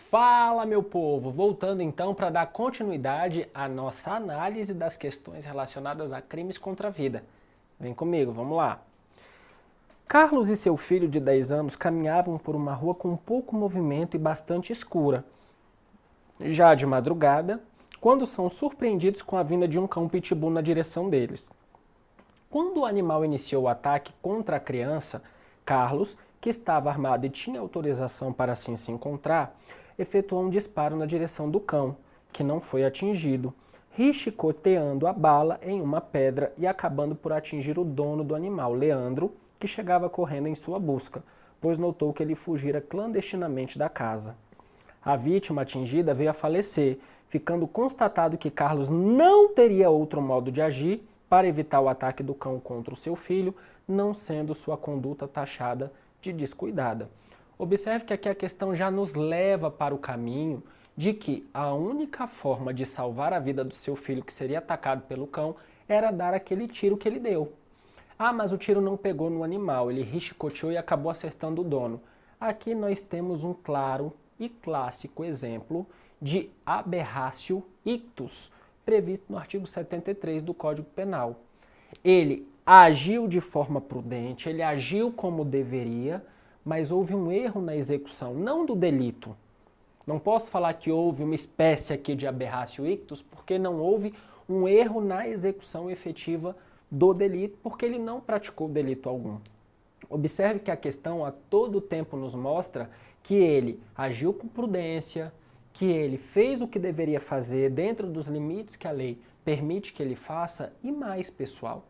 Fala, meu povo! Voltando então para dar continuidade à nossa análise das questões relacionadas a crimes contra a vida. Vem comigo, vamos lá. Carlos e seu filho de 10 anos caminhavam por uma rua com pouco movimento e bastante escura. Já de madrugada, quando são surpreendidos com a vinda de um cão pitbull na direção deles. Quando o animal iniciou o ataque contra a criança, Carlos, que estava armado e tinha autorização para assim se encontrar, efetuou um disparo na direção do cão, que não foi atingido, ricocheteando a bala em uma pedra e acabando por atingir o dono do animal, Leandro, que chegava correndo em sua busca, pois notou que ele fugira clandestinamente da casa. A vítima atingida veio a falecer, ficando constatado que Carlos não teria outro modo de agir para evitar o ataque do cão contra o seu filho, não sendo sua conduta taxada de descuidada. Observe que aqui a questão já nos leva para o caminho de que a única forma de salvar a vida do seu filho que seria atacado pelo cão era dar aquele tiro que ele deu. Ah, mas o tiro não pegou no animal, ele ricocheteou e acabou acertando o dono. Aqui nós temos um claro e clássico exemplo de aberratio ictus, previsto no artigo 73 do Código Penal. Ele agiu de forma prudente, ele agiu como deveria, mas houve um erro na execução, não do delito. Não posso falar que houve uma espécie aqui de aberratio ictus, porque não houve um erro na execução efetiva do delito, porque ele não praticou delito algum. Observe que a questão a todo tempo nos mostra que ele agiu com prudência, que ele fez o que deveria fazer dentro dos limites que a lei permite que ele faça e mais, pessoal.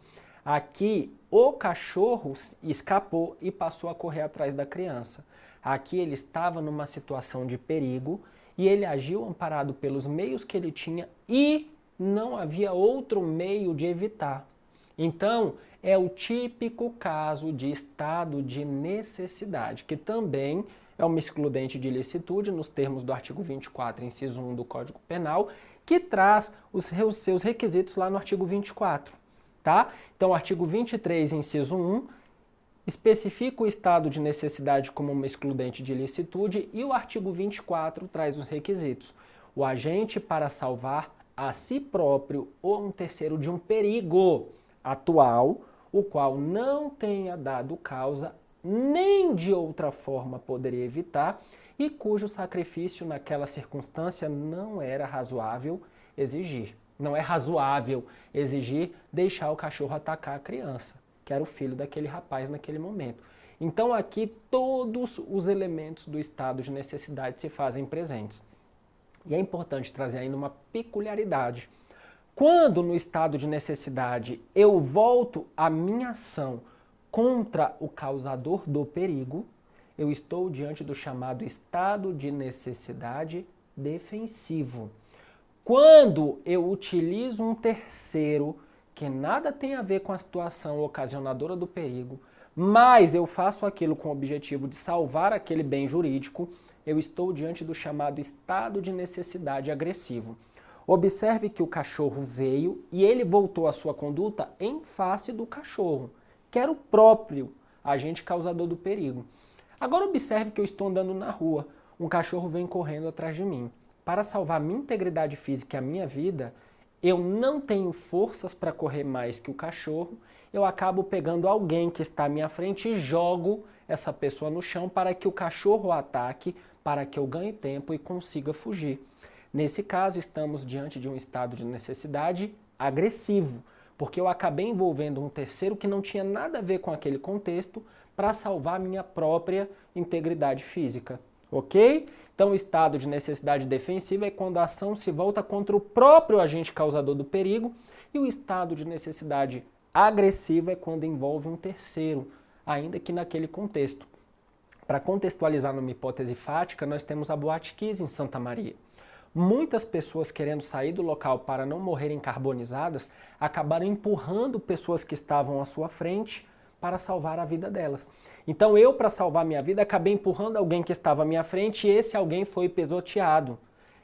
Aqui o cachorro escapou e passou a correr atrás da criança. Aqui ele estava numa situação de perigo e ele agiu amparado pelos meios que ele tinha e não havia outro meio de evitar. Então, é o típico caso de estado de necessidade, que também é uma excludente de ilicitude nos termos do artigo 24, inciso 1 do Código Penal, que traz os seus requisitos lá no artigo 24. Tá? Então, o artigo 23, inciso 1, especifica o estado de necessidade como uma excludente de ilicitude e o artigo 24 traz os requisitos. O agente para salvar a si próprio ou um terceiro de um perigo atual, o qual não tenha dado causa nem de outra forma poderia evitar e cujo sacrifício naquela circunstância não era razoável exigir. Não é razoável exigir deixar o cachorro atacar a criança, que era o filho daquele rapaz naquele momento. Então aqui todos os elementos do estado de necessidade se fazem presentes. E é importante trazer ainda uma peculiaridade. Quando no estado de necessidade eu volto a minha ação contra o causador do perigo, eu estou diante do chamado estado de necessidade defensivo. Quando eu utilizo um terceiro que nada tem a ver com a situação ocasionadora do perigo, mas eu faço aquilo com o objetivo de salvar aquele bem jurídico, eu estou diante do chamado estado de necessidade agressivo. Observe que o cachorro veio e ele voltou à sua conduta em face do cachorro, que era o próprio agente causador do perigo. Agora observe que eu estou andando na rua, um cachorro vem correndo atrás de mim. Para salvar minha integridade física e a minha vida, eu não tenho forças para correr mais que o cachorro, eu acabo pegando alguém que está à minha frente e jogo essa pessoa no chão para que o cachorro ataque, para que eu ganhe tempo e consiga fugir. Nesse caso, estamos diante de um estado de necessidade agressivo, porque eu acabei envolvendo um terceiro que não tinha nada a ver com aquele contexto para salvar minha própria integridade física, ok? Então, o estado de necessidade defensiva é quando a ação se volta contra o próprio agente causador do perigo e o estado de necessidade agressiva é quando envolve um terceiro, ainda que naquele contexto. Para contextualizar numa hipótese fática, nós temos a Boate Kiss em Santa Maria. Muitas pessoas querendo sair do local para não morrerem carbonizadas acabaram empurrando pessoas que estavam à sua frente para salvar a vida delas. Então eu, para salvar minha vida, acabei empurrando alguém que estava à minha frente e esse alguém foi pisoteado.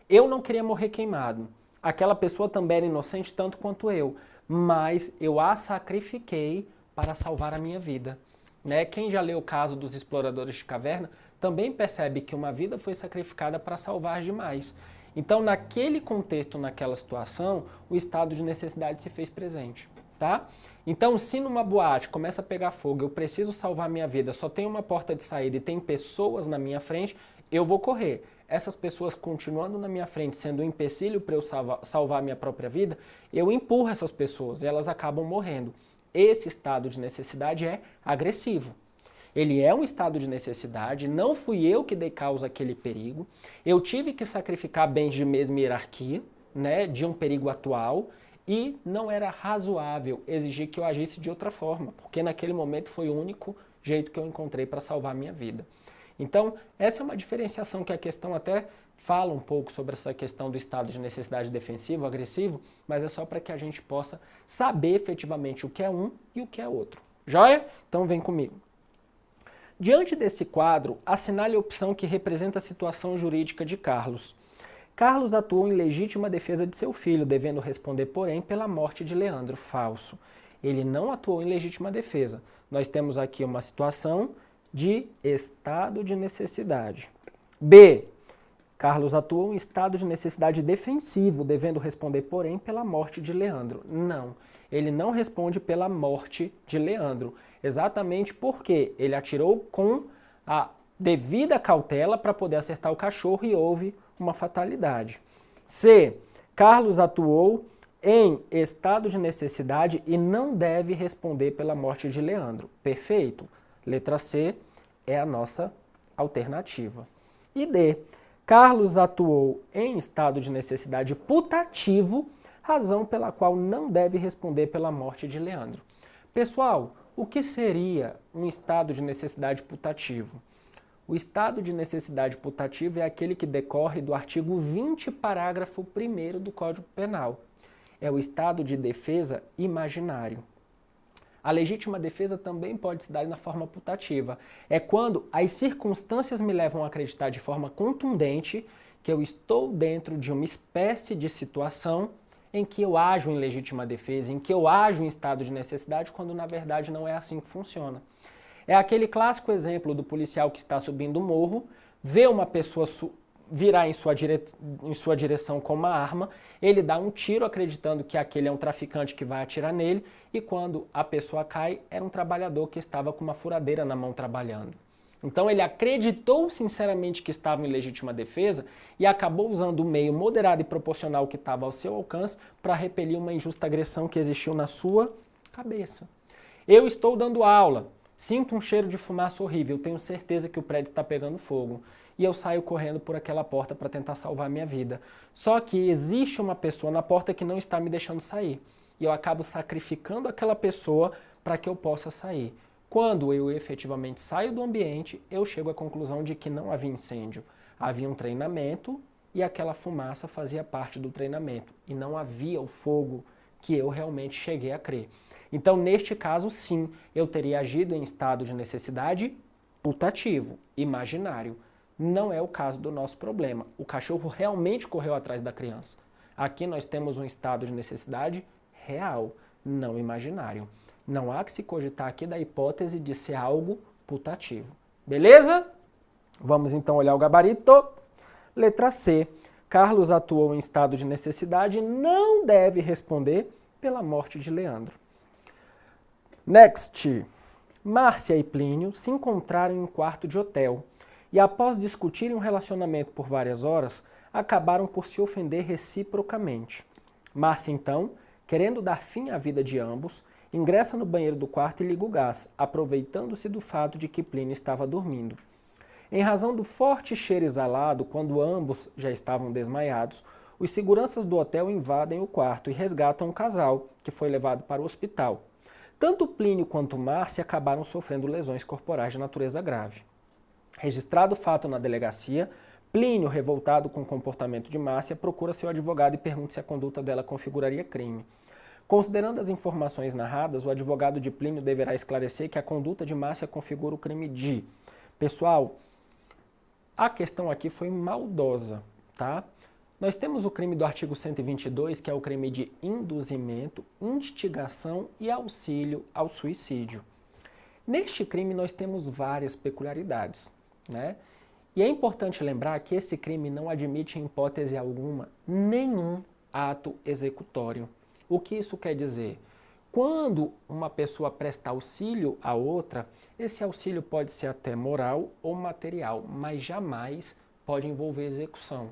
Eu não queria morrer queimado. Aquela pessoa também era inocente tanto quanto eu, mas eu a sacrifiquei para salvar a minha vida. né? Quem já leu o caso dos exploradores de caverna também percebe que uma vida foi sacrificada para salvar demais. Então, naquele contexto, naquela situação, o estado de necessidade se fez presente, tá? Então, se numa boate começa a pegar fogo, eu preciso salvar minha vida, só tem uma porta de saída e tem pessoas na minha frente, eu vou correr. Essas pessoas continuando na minha frente, sendo um empecilho para eu salvar minha própria vida, eu empurro essas pessoas e elas acabam morrendo. Esse estado de necessidade é agressivo. Ele é um estado de necessidade, não fui eu que dei causa àquele perigo, eu tive que sacrificar bens de mesma hierarquia, né, de um perigo atual, e não era razoável exigir que eu agisse de outra forma, porque naquele momento foi o único jeito que eu encontrei para salvar a minha vida. Então, essa é uma diferenciação que a questão até fala um pouco sobre essa questão do estado de necessidade defensivo, agressivo, mas é só para que a gente possa saber efetivamente o que é um e o que é outro. Joia? Então vem comigo. Diante desse quadro, assinale a opção que representa a situação jurídica de Carlos. Carlos atuou em legítima defesa de seu filho, devendo responder, porém, pela morte de Leandro. Falso. Ele não atuou em legítima defesa. Nós temos aqui uma situação de estado de necessidade. B. Carlos atuou em estado de necessidade defensivo, devendo responder, porém, pela morte de Leandro. Não, ele não responde pela morte de Leandro. Exatamente porque ele atirou com a devida cautela para poder acertar o cachorro e houve uma fatalidade. C. Carlos atuou em estado de necessidade e não deve responder pela morte de Leandro. Perfeito? Letra C é a nossa alternativa. E D. Carlos atuou em estado de necessidade putativo, razão pela qual não deve responder pela morte de Leandro. Pessoal, o que seria um estado de necessidade putativo? O estado de necessidade putativo é aquele que decorre do artigo 20, parágrafo 1º do Código Penal. É o estado de defesa imaginário. A legítima defesa também pode se dar na forma putativa. É quando as circunstâncias me levam a acreditar de forma contundente que eu estou dentro de uma espécie de situação em que eu ajo em legítima defesa, em que eu ajo em estado de necessidade, quando na verdade não é assim que funciona. É aquele clássico exemplo do policial que está subindo o morro, vê uma pessoa virar em sua direção com uma arma, ele dá um tiro acreditando que aquele é um traficante que vai atirar nele, e quando a pessoa cai, era um trabalhador que estava com uma furadeira na mão trabalhando. Então ele acreditou sinceramente que estava em legítima defesa e acabou usando o meio moderado e proporcional que estava ao seu alcance para repelir uma injusta agressão que existiu na sua cabeça. Eu estou dando aula, sinto um cheiro de fumaça horrível, tenho certeza que o prédio está pegando fogo. E eu saio correndo por aquela porta para tentar salvar a minha vida. Só que existe uma pessoa na porta que não está me deixando sair. E eu acabo sacrificando aquela pessoa para que eu possa sair. Quando eu efetivamente saio do ambiente, eu chego à conclusão de que não havia incêndio. Havia um treinamento e aquela fumaça fazia parte do treinamento. E não havia o fogo que eu realmente cheguei a crer. Então, neste caso, sim, eu teria agido em estado de necessidade putativo, imaginário. Não é o caso do nosso problema. O cachorro realmente correu atrás da criança. Aqui nós temos um estado de necessidade real, não imaginário. Não há que se cogitar aqui da hipótese de ser algo putativo. Beleza? Vamos então olhar o gabarito. Letra C. Carlos atuou em estado de necessidade e não deve responder pela morte de Leandro. Next. Márcia e Plínio se encontraram em um quarto de hotel e, após discutirem um relacionamento por várias horas, acabaram por se ofender reciprocamente. Márcia, então, querendo dar fim à vida de ambos, ingressa no banheiro do quarto e liga o gás, aproveitando-se do fato de que Plínio estava dormindo. Em razão do forte cheiro exalado, quando ambos já estavam desmaiados, os seguranças do hotel invadem o quarto e resgatam o casal, que foi levado para o hospital. Tanto Plínio quanto Márcia acabaram sofrendo lesões corporais de natureza grave. Registrado o fato na delegacia, Plínio, revoltado com o comportamento de Márcia, procura seu advogado e pergunta se a conduta dela configuraria crime. Considerando as informações narradas, o advogado de Plínio deverá esclarecer que a conduta de Márcia configura o crime de... Pessoal, a questão aqui foi maldosa, tá? Nós temos o crime do artigo 122, que é o crime de induzimento, instigação e auxílio ao suicídio. Neste crime nós temos várias peculiaridades, né? E é importante lembrar que esse crime não admite em hipótese alguma nenhum ato executório. O que isso quer dizer? Quando uma pessoa presta auxílio a outra, esse auxílio pode ser até moral ou material, mas jamais pode envolver execução.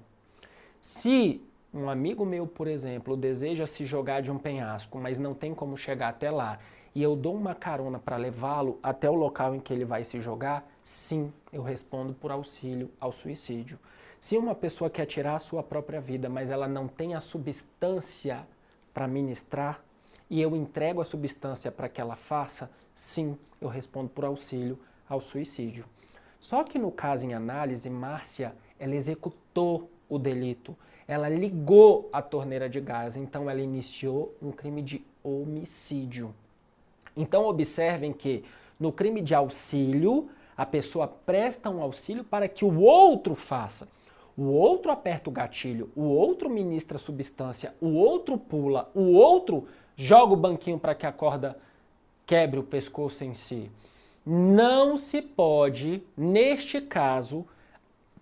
Se um amigo meu, por exemplo, deseja se jogar de um penhasco, mas não tem como chegar até lá, e eu dou uma carona para levá-lo até o local em que ele vai se jogar, sim, eu respondo por auxílio ao suicídio. Se uma pessoa quer tirar a sua própria vida, mas ela não tem a substância para ministrar, e eu entrego a substância para que ela faça, sim, eu respondo por auxílio ao suicídio. Só que no caso em análise, Márcia, ela executou o delito. Ela ligou a torneira de gás, então ela iniciou um crime de homicídio. Então observem que no crime de auxílio, a pessoa presta um auxílio para que o outro faça. O outro aperta o gatilho, o outro ministra a substância, o outro pula, o outro joga o banquinho para que a corda quebre o pescoço em si. Não se pode, neste caso,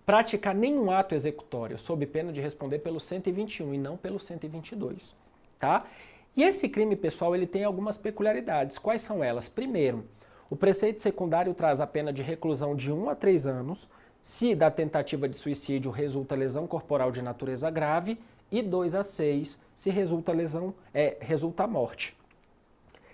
praticar nenhum ato executório, sob pena de responder pelo 121 e não pelo 122, tá? E esse crime, pessoal, ele tem algumas peculiaridades. Quais são elas? Primeiro, o preceito secundário traz a pena de reclusão de 1 a 3 anos, se da tentativa de suicídio resulta lesão corporal de natureza grave, e 2 a 6, se resulta morte.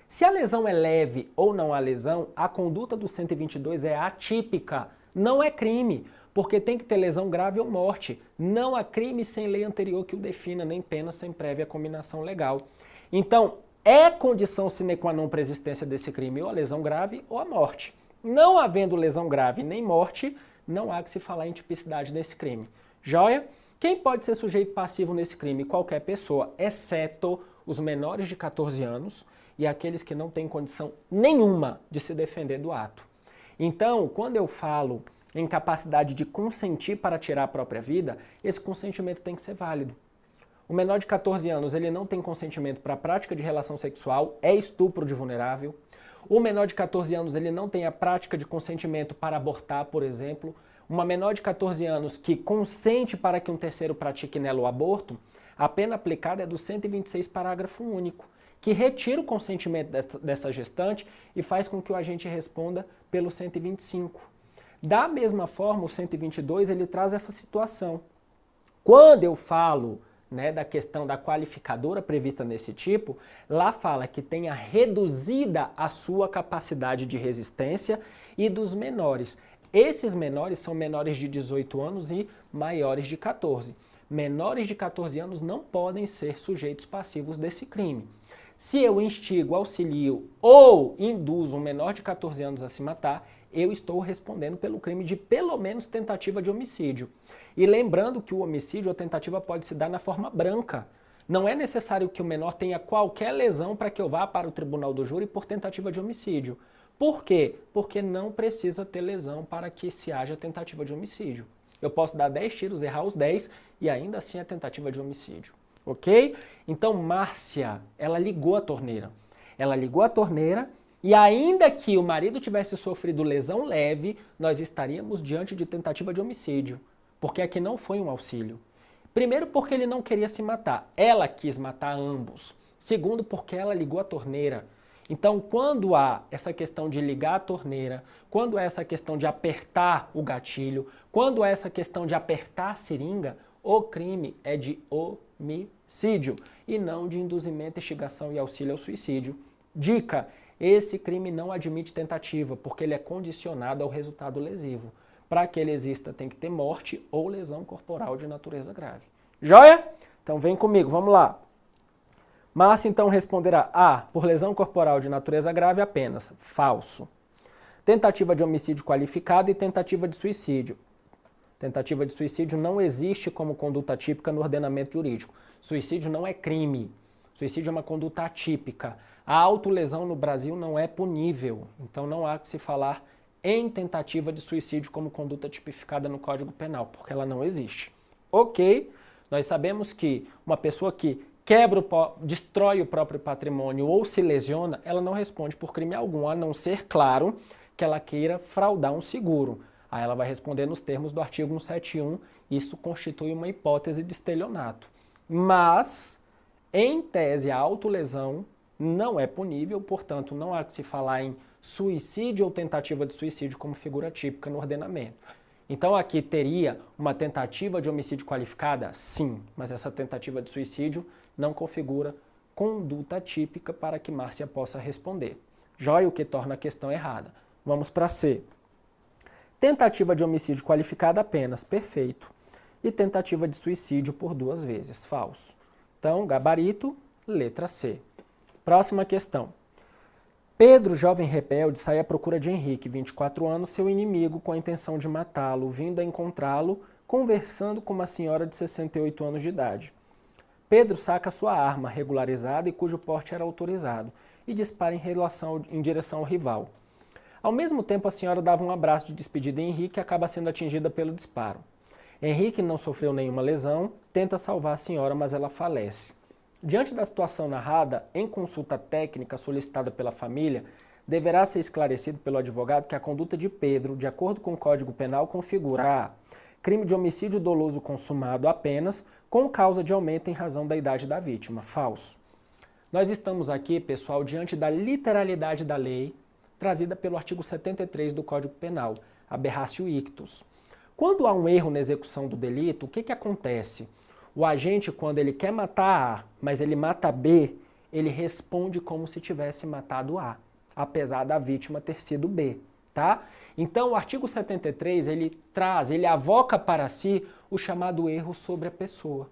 Se a lesão é leve ou não há lesão, a conduta do 122 é atípica, não é crime, porque tem que ter lesão grave ou morte. Não há crime sem lei anterior que o defina, nem pena sem prévia combinação legal. Então, é condição sine qua non para a existência desse crime ou a lesão grave ou a morte. Não havendo lesão grave nem morte, não há que se falar em tipicidade desse crime. Joia? Quem pode ser sujeito passivo nesse crime? Qualquer pessoa, exceto os menores de 14 anos e aqueles que não têm condição nenhuma de se defender do ato. Então, quando eu falo em capacidade de consentir para tirar a própria vida, esse consentimento tem que ser válido. O menor de 14 anos, ele não tem consentimento para a prática de relação sexual, é estupro de vulnerável. O menor de 14 anos, ele não tem a prática de consentimento para abortar, por exemplo. Uma menor de 14 anos que consente para que um terceiro pratique nela o aborto, a pena aplicada é do 126, parágrafo único, que retira o consentimento dessa gestante e faz com que o agente responda pelo 125. Da mesma forma, o 122, ele traz essa situação. Quando eu falo da questão da qualificadora prevista nesse tipo, lá fala que tenha reduzida a sua capacidade de resistência e dos menores. Esses menores são menores de 18 anos e maiores de 14. Menores de 14 anos não podem ser sujeitos passivos desse crime. Se eu instigo, auxilio ou induzo um menor de 14 anos a se matar, eu estou respondendo pelo crime de pelo menos tentativa de homicídio. E lembrando que o homicídio ou tentativa pode se dar na forma branca. Não é necessário que o menor tenha qualquer lesão para que eu vá para o tribunal do júri por tentativa de homicídio. Por quê? Porque não precisa ter lesão para que se haja tentativa de homicídio. Eu posso dar 10 tiros, errar os 10 e ainda assim é tentativa de homicídio. Ok? Então, Márcia, ela ligou a torneira. Ela ligou a torneira e ainda que o marido tivesse sofrido lesão leve, nós estaríamos diante de tentativa de homicídio. Porque aqui não foi um auxílio. Primeiro, porque ele não queria se matar. Ela quis matar ambos. Segundo, porque ela ligou a torneira. Então, quando há essa questão de ligar a torneira, quando há essa questão de apertar o gatilho, quando há essa questão de apertar a seringa, o crime é de homicídio e não de induzimento, instigação e auxílio ao suicídio. Dica: esse crime não admite tentativa, porque ele é condicionado ao resultado lesivo. Para que ele exista, tem que ter morte ou lesão corporal de natureza grave. Joia? Então vem comigo, vamos lá. Márcia então responderá: A, por lesão corporal de natureza grave apenas. Falso. Tentativa de homicídio qualificado e tentativa de suicídio. Tentativa de suicídio não existe como conduta típica no ordenamento jurídico. Suicídio não é crime. Suicídio é uma conduta atípica. A autolesão no Brasil não é punível. Então não há que se falar em tentativa de suicídio como conduta tipificada no Código Penal, porque ela não existe. Ok, nós sabemos que uma pessoa que destrói o próprio patrimônio ou se lesiona, ela não responde por crime algum, a não ser, claro, que ela queira fraudar um seguro. Aí ela vai responder nos termos do artigo 171, isso constitui uma hipótese de estelionato. Mas, em tese, a autolesão não é punível, portanto, não há que se falar em suicídio ou tentativa de suicídio como figura típica no ordenamento. Então aqui teria uma tentativa de homicídio qualificada? Sim, mas essa tentativa de suicídio não configura conduta típica para que Márcia possa responder. Jóia, o que torna a questão errada. Vamos para C. Tentativa de homicídio qualificada apenas, perfeito. E tentativa de suicídio por 2 vezes, falso. Então, gabarito, letra C. Próxima questão. Pedro, jovem rebelde, sai à procura de Henrique, 24 anos, seu inimigo, com a intenção de matá-lo, vindo a encontrá-lo, conversando com uma senhora de 68 anos de idade. Pedro saca sua arma, regularizada e cujo porte era autorizado, e dispara em direção ao rival. Ao mesmo tempo, a senhora dava um abraço de despedida a Henrique e acaba sendo atingida pelo disparo. Henrique não sofreu nenhuma lesão, tenta salvar a senhora, mas ela falece. Diante da situação narrada, em consulta técnica solicitada pela família, deverá ser esclarecido pelo advogado que a conduta de Pedro, de acordo com o Código Penal, configura crime de homicídio doloso consumado apenas com causa de aumento em razão da idade da vítima. Falso. Nós estamos aqui, pessoal, diante da literalidade da lei, trazida pelo artigo 73 do Código Penal, aberratio ictus. Quando há um erro na execução do delito, o que acontece? O agente, quando ele quer matar A, mas ele mata B, ele responde como se tivesse matado A, apesar da vítima ter sido B, tá? Então, o artigo 73, ele avoca para si o chamado erro sobre a pessoa.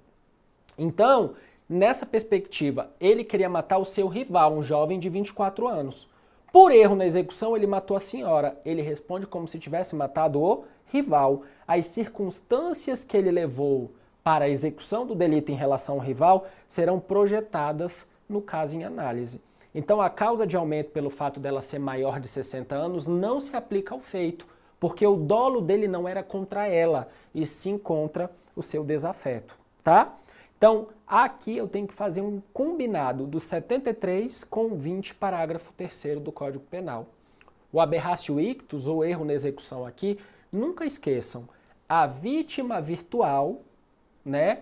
Então, nessa perspectiva, ele queria matar o seu rival, um jovem de 24 anos. Por erro na execução, ele matou a senhora. Ele responde como se tivesse matado o rival. As circunstâncias que ele levou para a execução do delito em relação ao rival serão projetadas no caso em análise. Então, a causa de aumento pelo fato dela ser maior de 60 anos não se aplica ao feito, porque o dolo dele não era contra ela, e sim contra o seu desafeto, tá? Então, aqui eu tenho que fazer um combinado do 73 com o 20, parágrafo 3º do Código Penal. O aberratio ictus, ou erro na execução aqui, nunca esqueçam, a vítima virtual, né,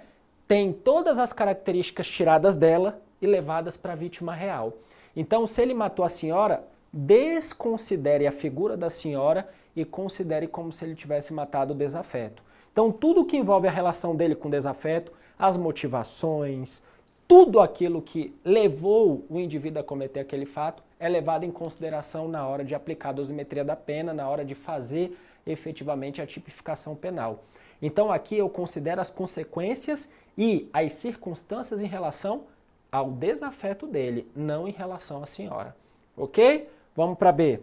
tem todas as características tiradas dela e levadas para a vítima real. Então, se ele matou a senhora, desconsidere a figura da senhora e considere como se ele tivesse matado o desafeto. Então, tudo que envolve a relação dele com o desafeto, as motivações, tudo aquilo que levou o indivíduo a cometer aquele fato é levado em consideração na hora de aplicar a dosimetria da pena, na hora de fazer efetivamente a tipificação penal. Então, aqui eu considero as consequências e as circunstâncias em relação ao desafeto dele, não em relação à senhora. Ok? Vamos para B.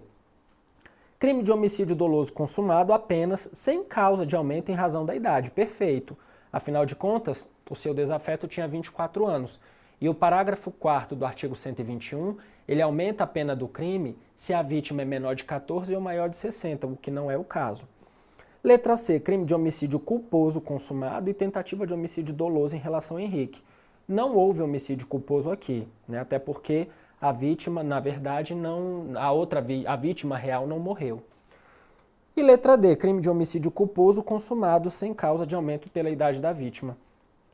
Crime de homicídio doloso consumado apenas sem causa de aumento em razão da idade. Perfeito. Afinal de contas, o seu desafeto tinha 24 anos. E o parágrafo 4º do artigo 121, ele aumenta a pena do crime se a vítima é menor de 14 ou maior de 60, o que não é o caso. Letra C, crime de homicídio culposo consumado e tentativa de homicídio doloso em relação a Henrique. Não houve homicídio culposo aqui, né? Até porque a vítima, na verdade, a vítima real não morreu. E letra D, crime de homicídio culposo consumado sem causa de aumento pela idade da vítima.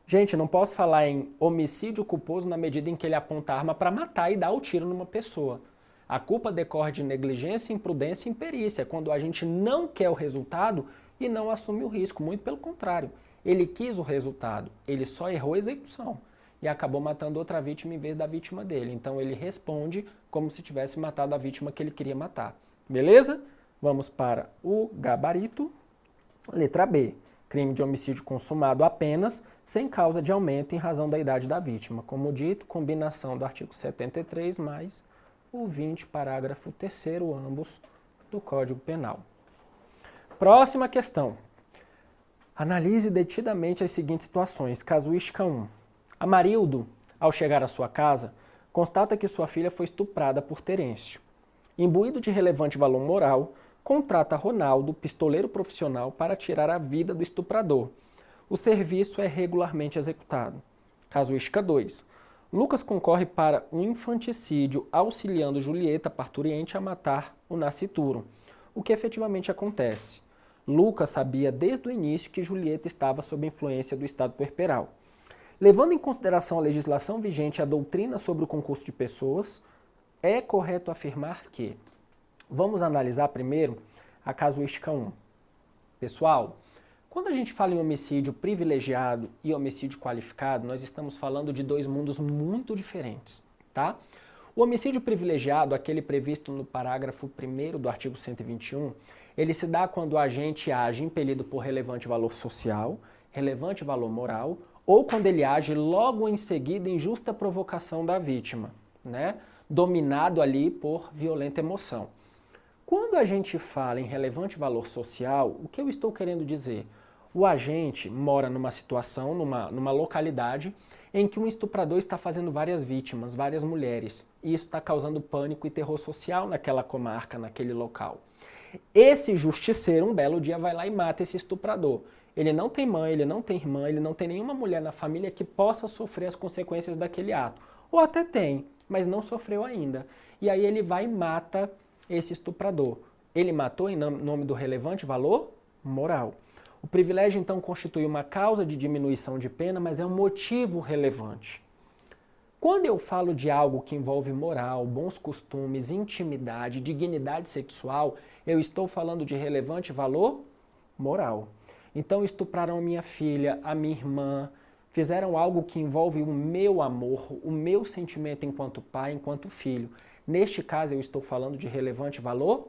Gente, não posso falar em homicídio culposo na medida em que ele aponta a arma para matar e dar o tiro numa pessoa. A culpa decorre de negligência, imprudência e imperícia, quando a gente não quer o resultado e não assume o risco. Muito pelo contrário, ele quis o resultado, ele só errou a execução e acabou matando outra vítima em vez da vítima dele. Então ele responde como se tivesse matado a vítima que ele queria matar. Beleza? Vamos para o gabarito. Letra B. Crime de homicídio consumado apenas sem causa de aumento em razão da idade da vítima. Como dito, combinação do artigo 73 mais o 20, parágrafo 3º, ambos do Código Penal. Próxima questão. Analise detidamente as seguintes situações. Casuística 1. Amarildo, ao chegar à sua casa, constata que sua filha foi estuprada por Terêncio. Imbuído de relevante valor moral, contrata Ronaldo, pistoleiro profissional, para tirar a vida do estuprador. O serviço é regularmente executado. Casuística 2. Lucas concorre para um infanticídio, auxiliando Julieta, parturiente, a matar o nascituro. O que efetivamente acontece? Lucas sabia desde o início que Julieta estava sob influência do estado puerperal. Levando em consideração a legislação vigente e a doutrina sobre o concurso de pessoas, é correto afirmar que... Vamos analisar primeiro a casuística 1. Pessoal, quando a gente fala em homicídio privilegiado e homicídio qualificado, nós estamos falando de dois mundos muito diferentes, tá? O homicídio privilegiado, aquele previsto no parágrafo 1º do artigo 121, ele se dá quando o agente age impelido por relevante valor social, relevante valor moral, ou quando ele age logo em seguida em justa provocação da vítima, né? Dominado ali por violenta emoção. Quando a gente fala em relevante valor social, o que eu estou querendo dizer? O agente mora numa situação, numa localidade, em que um estuprador está fazendo várias vítimas, várias mulheres, e isso está causando pânico e terror social naquela comarca, naquele local. Esse justiceiro, um belo dia, vai lá e mata esse estuprador. Ele não tem mãe, ele não tem irmã, ele não tem nenhuma mulher na família que possa sofrer as consequências daquele ato. Ou até tem, mas não sofreu ainda. E aí ele vai e mata esse estuprador. Ele matou em nome do relevante valor moral. O privilégio, então, constitui uma causa de diminuição de pena, mas é um motivo relevante. Quando eu falo de algo que envolve moral, bons costumes, intimidade, dignidade sexual, eu estou falando de relevante valor moral. Então, estupraram a minha filha, a minha irmã, fizeram algo que envolve o meu amor, o meu sentimento enquanto pai, enquanto filho. Neste caso, eu estou falando de relevante valor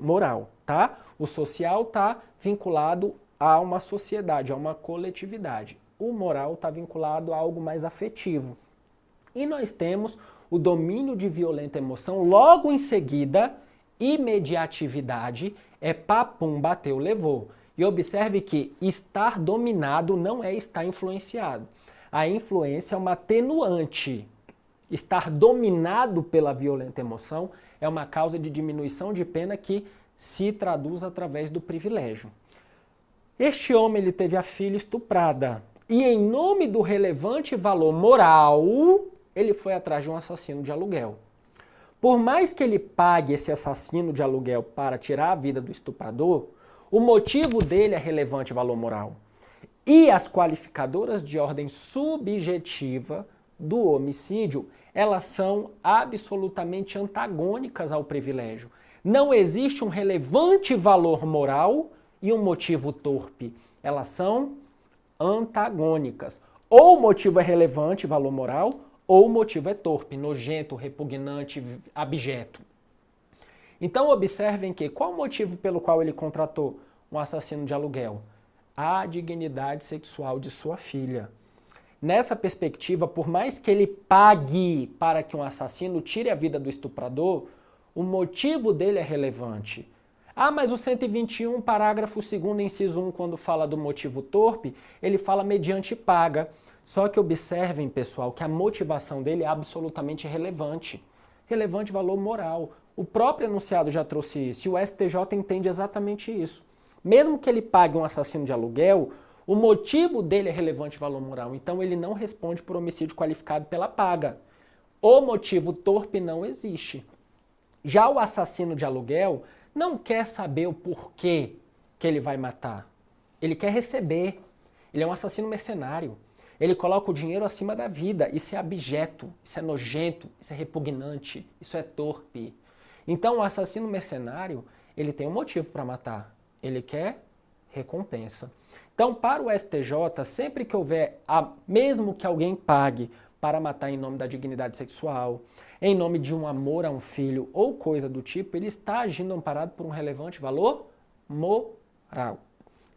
moral, tá? O social está vinculado a uma sociedade, a uma coletividade. O moral está vinculado a algo mais afetivo. E nós temos o domínio de violenta emoção, logo em seguida, imediatividade, é papum, bateu, levou. E observe que estar dominado não é estar influenciado. A influência é uma atenuante. Estar dominado pela violenta emoção é uma causa de diminuição de pena que se traduz através do privilégio. Este homem ele teve a filha estuprada e, em nome do relevante valor moral, ele foi atrás de um assassino de aluguel. Por mais que ele pague esse assassino de aluguel para tirar a vida do estuprador, o motivo dele é relevante valor moral. E as qualificadoras de ordem subjetiva do homicídio, elas são absolutamente antagônicas ao privilégio. Não existe um relevante valor moral e um motivo torpe. Elas são antagônicas. Ou o motivo é relevante, valor moral, ou o motivo é torpe, nojento, repugnante, abjeto. Então observem que qual o motivo pelo qual ele contratou um assassino de aluguel? A dignidade sexual de sua filha. Nessa perspectiva, por mais que ele pague para que um assassino tire a vida do estuprador, o motivo dele é relevante. Ah, mas o 121, parágrafo 2º, inciso 1, quando fala do motivo torpe, ele fala mediante paga. Só que observem, pessoal, que a motivação dele é absolutamente relevante. Relevante valor moral. O próprio enunciado já trouxe isso e o STJ entende exatamente isso. Mesmo que ele pague um assassino de aluguel, o motivo dele é relevante valor moral. Então ele não responde por homicídio qualificado pela paga. O motivo torpe não existe. Já o assassino de aluguel não quer saber o porquê que ele vai matar. Ele quer receber. Ele é um assassino mercenário. Ele coloca o dinheiro acima da vida. Isso é abjeto, isso é nojento, isso é repugnante, isso é torpe. Então o assassino mercenário, ele tem um motivo para matar. Ele quer recompensa. Então, para o STJ, sempre que houver, mesmo que alguém pague para matar em nome da dignidade sexual, em nome de um amor a um filho ou coisa do tipo, ele está agindo amparado por um relevante valor moral.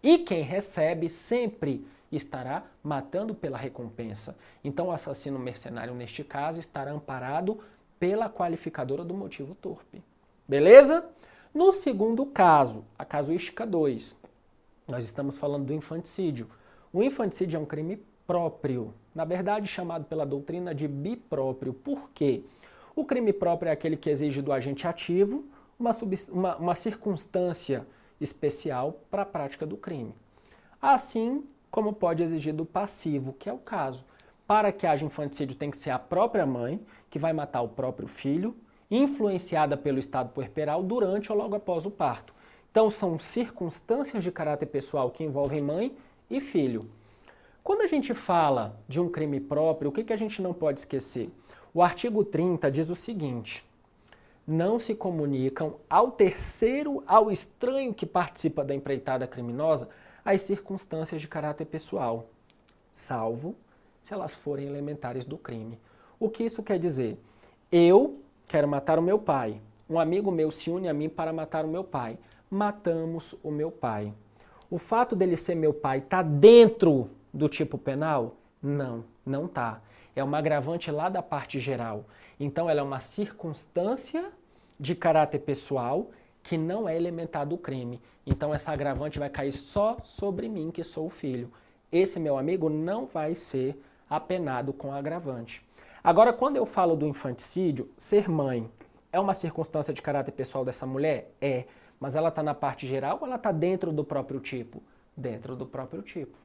E quem recebe sempre estará matando pela recompensa. Então, o assassino mercenário, neste caso, estará amparado pela qualificadora do motivo torpe. Beleza? No segundo caso, a casuística 2, nós estamos falando do infanticídio. O infanticídio é um crime próprio, na verdade chamado pela doutrina de bipróprio. Por quê? O crime próprio é aquele que exige do agente ativo uma circunstância especial para a prática do crime. Assim como pode exigir do passivo, que é o caso. Para que haja infanticídio tem que ser a própria mãe que vai matar o próprio filho, influenciada pelo estado puerperal durante ou logo após o parto. Então são circunstâncias de caráter pessoal que envolvem mãe e filho. Quando a gente fala de um crime próprio, o que a gente não pode esquecer? O artigo 30 diz o seguinte: não se comunicam ao terceiro, ao estranho que participa da empreitada criminosa, as circunstâncias de caráter pessoal, salvo se elas forem elementares do crime. O que isso quer dizer? Eu quero matar o meu pai. Um amigo meu se une a mim para matar o meu pai. Matamos o meu pai. O fato dele ser meu pai está dentro do tipo penal? Não, não está. É uma agravante lá da parte geral. Então ela é uma circunstância de caráter pessoal que não é elementar do crime. Então essa agravante vai cair só sobre mim, que sou o filho. Esse meu amigo não vai ser apenado com agravante. Agora, quando eu falo do infanticídio, ser mãe é uma circunstância de caráter pessoal dessa mulher? É. Mas ela está na parte geral ou ela está dentro do próprio tipo? Dentro do próprio tipo.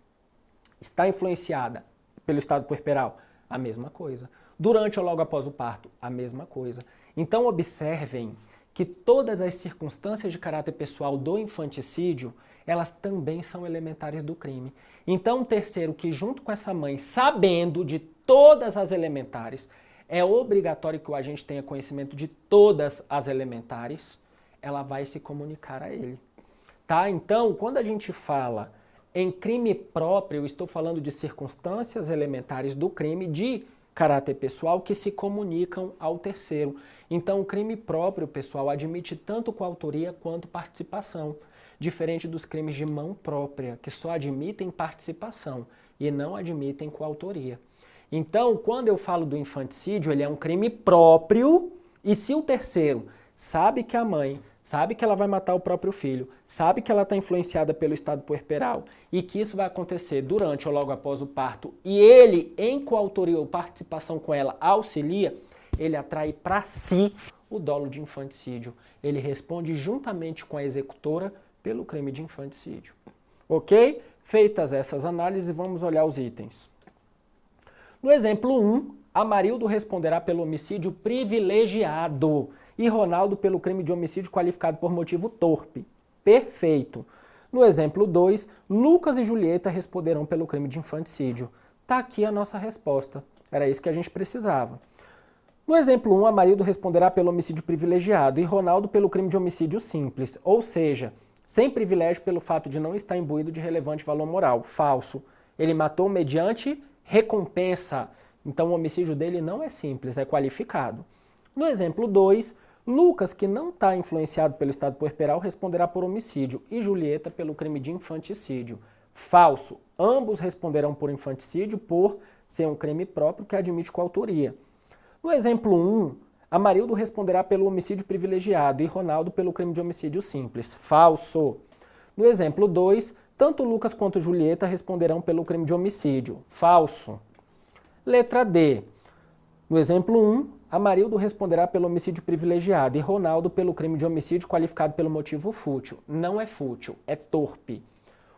Está influenciada pelo estado puerperal? A mesma coisa. Durante ou logo após o parto? A mesma coisa. Então, observem que todas as circunstâncias de caráter pessoal do infanticídio, elas também são elementares do crime. Então, o terceiro que junto com essa mãe, sabendo de todas as elementares, é obrigatório que o agente tenha conhecimento de todas as elementares, ela vai se comunicar a ele. Tá? Então, quando a gente fala em crime próprio, eu estou falando de circunstâncias elementares do crime de caráter pessoal que se comunicam ao terceiro. Então, o crime próprio, pessoal, admite tanto coautoria quanto participação, diferente dos crimes de mão própria, que só admitem participação e não admitem coautoria. Então, quando eu falo do infanticídio, ele é um crime próprio, e se o terceiro sabe que a mãe sabe que ela vai matar o próprio filho, sabe que ela está influenciada pelo estado puerperal e que isso vai acontecer durante ou logo após o parto e ele, em coautoria ou participação com ela, auxilia, ele atrai para si o dolo de infanticídio. Ele responde juntamente com a executora pelo crime de infanticídio. Ok? Feitas essas análises, vamos olhar os itens. No exemplo 1, Amarildo responderá pelo homicídio privilegiado e Ronaldo pelo crime de homicídio qualificado por motivo torpe. Perfeito. No exemplo 2, Lucas e Julieta responderão pelo crime de infanticídio. Está aqui a nossa resposta. Era isso que a gente precisava. No exemplo 1, Amarildo responderá pelo homicídio privilegiado e Ronaldo pelo crime de homicídio simples, ou seja, sem privilégio pelo fato de não estar imbuído de relevante valor moral. Falso. Ele matou mediante recompensa. Então o homicídio dele não é simples, é qualificado. No exemplo 2, Lucas, que não está influenciado pelo estado puerperal, responderá por homicídio e Julieta pelo crime de infanticídio. Falso. Ambos responderão por infanticídio por ser um crime próprio que admite coautoria. No exemplo 1, Amarildo responderá pelo homicídio privilegiado e Ronaldo pelo crime de homicídio simples. Falso. No exemplo 2, tanto Lucas quanto Julieta responderão pelo crime de homicídio. Falso. Letra D. No exemplo 1, Amarildo responderá pelo homicídio privilegiado e Ronaldo pelo crime de homicídio qualificado pelo motivo fútil. Não é fútil, é torpe.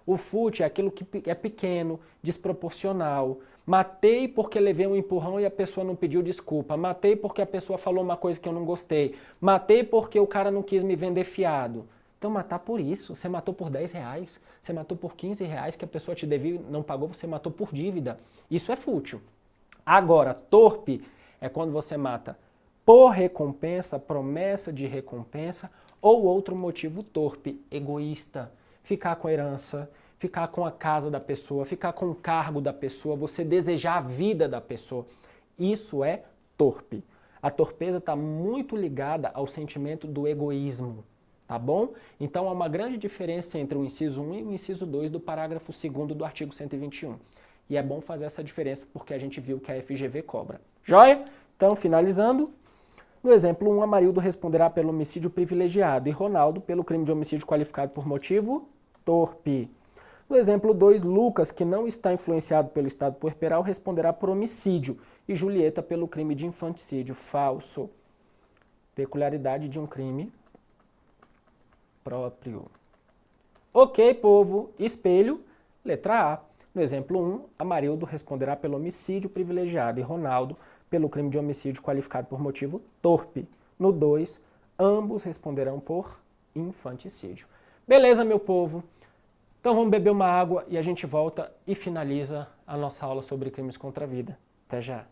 O fútil é aquilo que é pequeno, desproporcional. Matei porque levei um empurrão e a pessoa não pediu desculpa. Matei porque a pessoa falou uma coisa que eu não gostei. Matei porque o cara não quis me vender fiado. Então matar por isso. Você matou por R$10, você matou por R$15 que a pessoa te devia e não pagou, você matou por dívida. Isso é fútil. Agora, torpe é quando você mata por recompensa, promessa de recompensa ou outro motivo torpe, egoísta. Ficar com a herança, ficar com a casa da pessoa, ficar com o cargo da pessoa, você desejar a vida da pessoa. Isso é torpe. A torpeza está muito ligada ao sentimento do egoísmo, tá bom? Então há uma grande diferença entre o inciso 1 e o inciso 2 do parágrafo 2º do artigo 121. E é bom fazer essa diferença porque a gente viu que a FGV cobra. Joia? Então, finalizando, no exemplo 1, Amarildo responderá pelo homicídio privilegiado e Ronaldo pelo crime de homicídio qualificado por motivo torpe. No exemplo 2, Lucas, que não está influenciado pelo estado puerperal, responderá por homicídio e Julieta pelo crime de infanticídio. Falso. Peculiaridade de um crime próprio. Ok, povo. Espelho. Letra A. No exemplo 1, Amarildo responderá pelo homicídio privilegiado e Ronaldo pelo crime de homicídio qualificado por motivo torpe. No 2, ambos responderão por infanticídio. Beleza, meu povo? Então vamos beber uma água e a gente volta e finaliza a nossa aula sobre crimes contra a vida. Até já!